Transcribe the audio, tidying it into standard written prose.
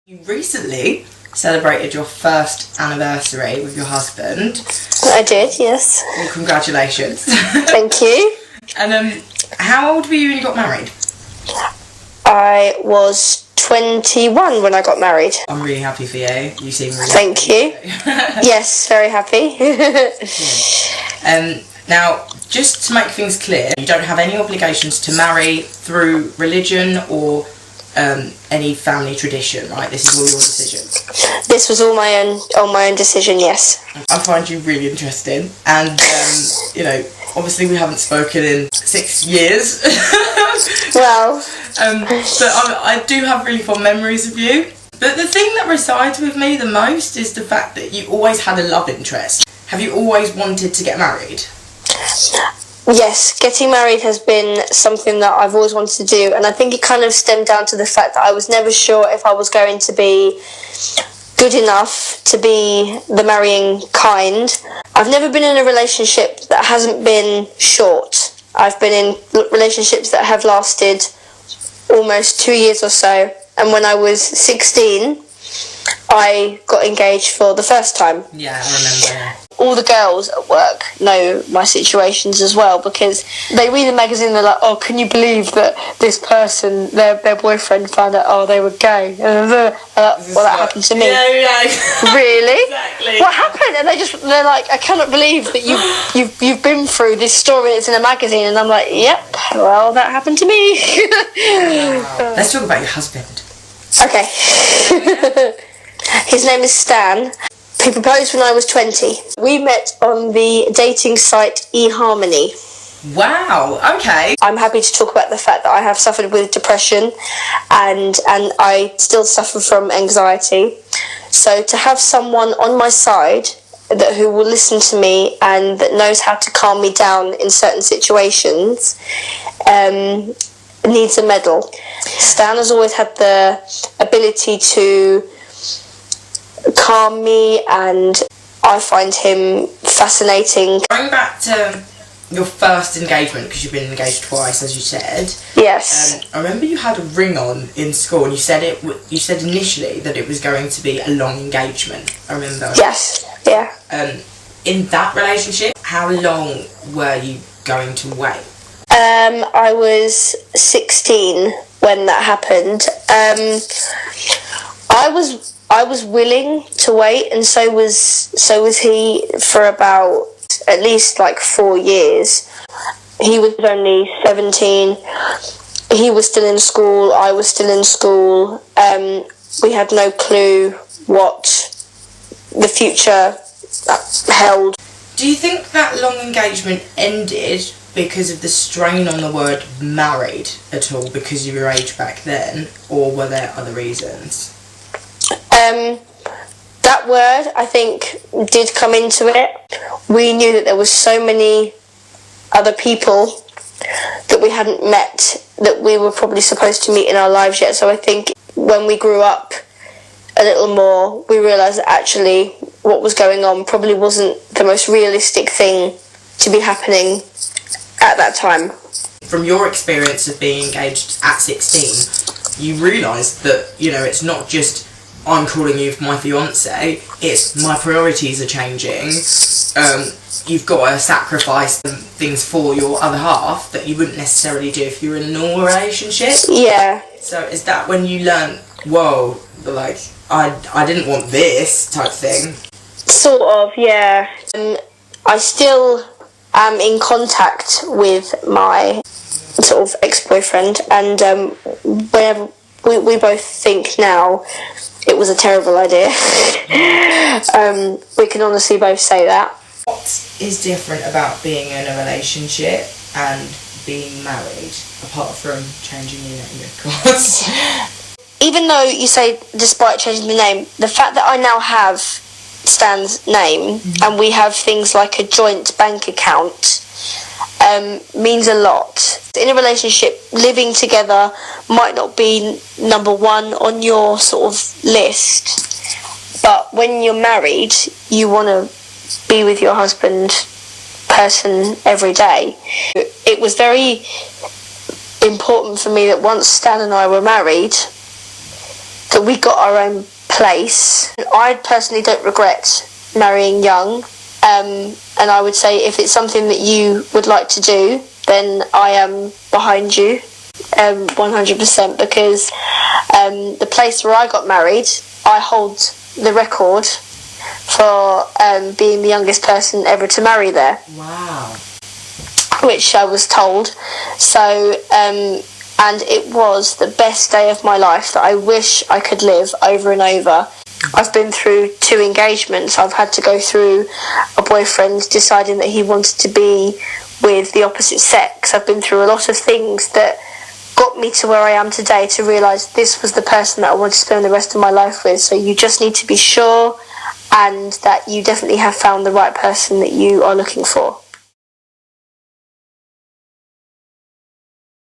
You recently celebrated your first anniversary with your husband. I did, yes. Well, congratulations. Thank you. And how old were you when you got married? I was 21 when I got married. I'm really happy for you. You seem really Thank happy. you. Yes, very happy. Now, just to make things clear, you don't have any obligations to marry through religion or any family tradition, right? This is all your decision. This was all my own decision, yes. I find you really interesting, and obviously we haven't spoken in 6 years. Well, but I do have really fond memories of you. But the thing that resides with me the most is the fact that you always had a love interest. Have you always wanted to get married? Yes, getting married has been something that I've always wanted to do, and I think it kind of stemmed down to the fact that I was never sure if I was going to be good enough to be the marrying kind. I've never been in a relationship that hasn't been short. I've been in relationships that have lasted almost 2 years or so, and when I was 16, I got engaged for the first time. Yeah, I remember. All the girls at work know my situations as well, because they read the magazine and they're like, oh, can you believe that this person, their boyfriend found out, they were gay? Well, that happened to me. Yeah. Really? Exactly. What happened? And they're like, I cannot believe that you've been through this story that's in a magazine. And I'm like, yep, well, that happened to me. Wow. Let's talk about your husband. Okay. His name is Stan. He proposed when I was 20. We met on the dating site eHarmony. Wow, okay. I'm happy to talk about the fact that I have suffered with depression and I still suffer from anxiety. So to have someone on my side who will listen to me and that knows how to calm me down in certain situations needs a medal. Stan has always had the ability to calm me, and I find him fascinating. Going back to your first engagement, because you've been engaged twice, as you said. Yes. I remember you had a ring on in school, and you said initially that it was going to be a long engagement. I remember. Yes. Yeah. In that relationship, how long were you going to wait? I was 16 when that happened. I was willing to wait, and so was he, for about at least 4 years. He was only 17. He was still in school. I was still in school. We had no clue what the future held. Do you think that long engagement ended because of the strain on the word married at all, because of your age back then, or were there other reasons? That word, I think, did come into it. We knew that there was so many other people that we hadn't met that we were probably supposed to meet in our lives yet. So I think when we grew up a little more, we realised that actually what was going on probably wasn't the most realistic thing to be happening at that time. From your experience of being engaged at 16, you realised that, it's not just I'm calling you my fiance, it's my priorities are changing. You've got to sacrifice things for your other half that you wouldn't necessarily do if you were in a normal relationship. Yeah. So is that when you learn, whoa, I didn't want this type thing? Sort of, yeah. I still am in contact with my sort of ex-boyfriend, and whenever we both think now it was a terrible idea. We can honestly both say that. What is different about being in a relationship and being married, apart from changing your name, of course? Even though you say despite changing the name, the fact that I now have Stan's name, and we have things like a joint bank account, means a lot. In a relationship, living together might not be number one on your sort of list, but when you're married, you want to be with your person every day. It was very important for me that once Stan and I were married, that we got our own place. I personally don't regret marrying young, and I would say if it's something that you would like to do, then I am behind you 100%, because the place where I got married, I hold the record for being the youngest person ever to marry there. Wow. Which I was told. So, and it was the best day of my life that I wish I could live over and over. I've been through 2 engagements. I've had to go through a boyfriend deciding that he wanted to be with the opposite sex. I've been through a lot of things that got me to where I am today, to realise this was the person that I want to spend the rest of my life with. So you just need to be sure, and that you definitely have found the right person that you are looking for.